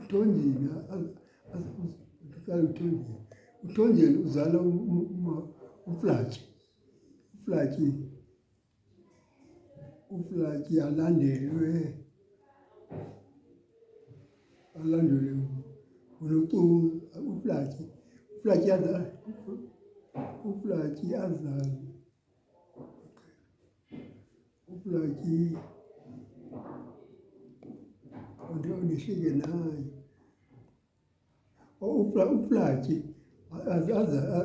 uTonjeni uqala uTonjeni. uTonjeni uzala uPlatji. uPlatji alandelwe uNocuba. uPlatji azale ondihlike nayo.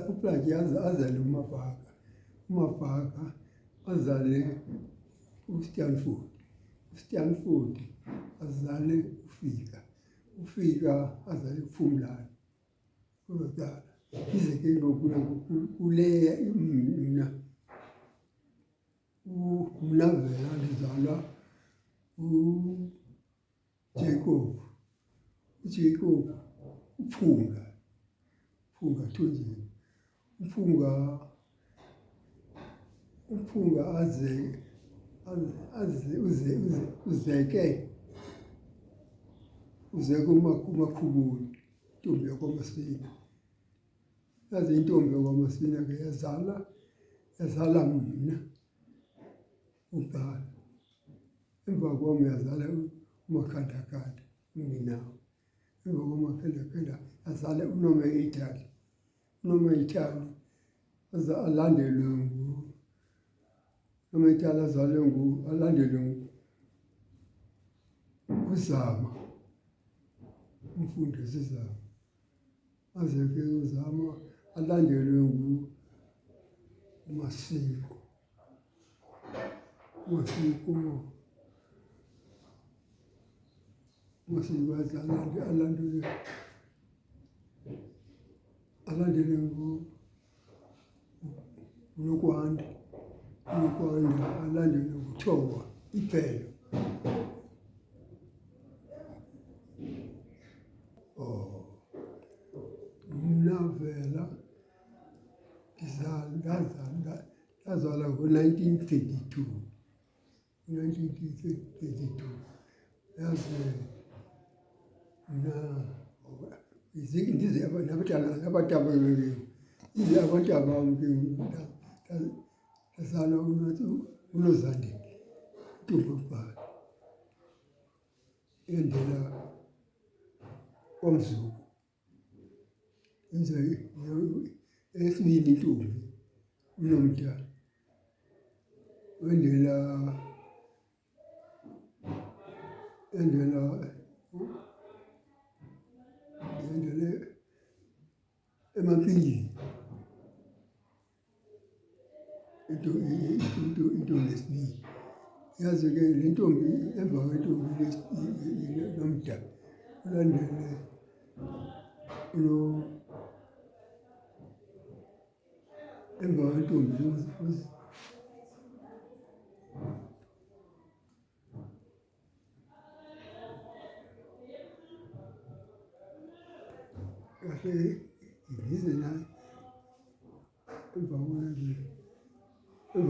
uPlatji azale uMabhaka azale uStanford azale uFika azale uPhumlani. Kulokuqala ize ke ngoku kuleya mna vela ndizalwa uJacob uPhunga Thunjeni. uPhunga uzeke uMakhubula, intombi yakwaMasina. Yazi intombi yakwaMasina ke yazala mna uqala. Emva kwam yazala uMakhandakanda uninawo. Emva koMakhandakanda yazala uNomeyitali. uNomeyitali alandelwe nguZama, umfundisi Zama. Aze ke uZama alandelwe nguMasiko. uMasiko alandelwe nguNokwanda. uNokwanda alandelwe nguThoba iPhelo. Mna vela ndazalwa ngo-1932. Yazi mna ndize abantabam ke ndazalwa uNozandile, intombi yokuqala eyandela kwaMzungu. Eyesibini intombi uNomda wendela eMampingeni. intombi yesibini. Yazi ke le ntombi emva kwentombi Nomda ulandele emva kwentombi kahle yize nayo emva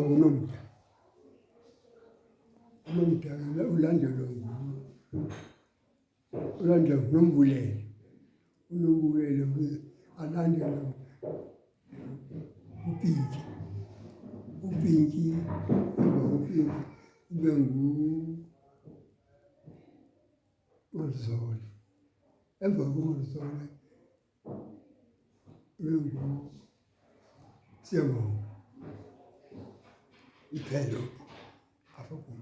koNomda. uNomda ulandelwe nguNombulele. uNombulele alandelwe uPinki. emva koPinki kube nguMazole. Emva koMazole kube nguSiyabonga iPhelo apha kum.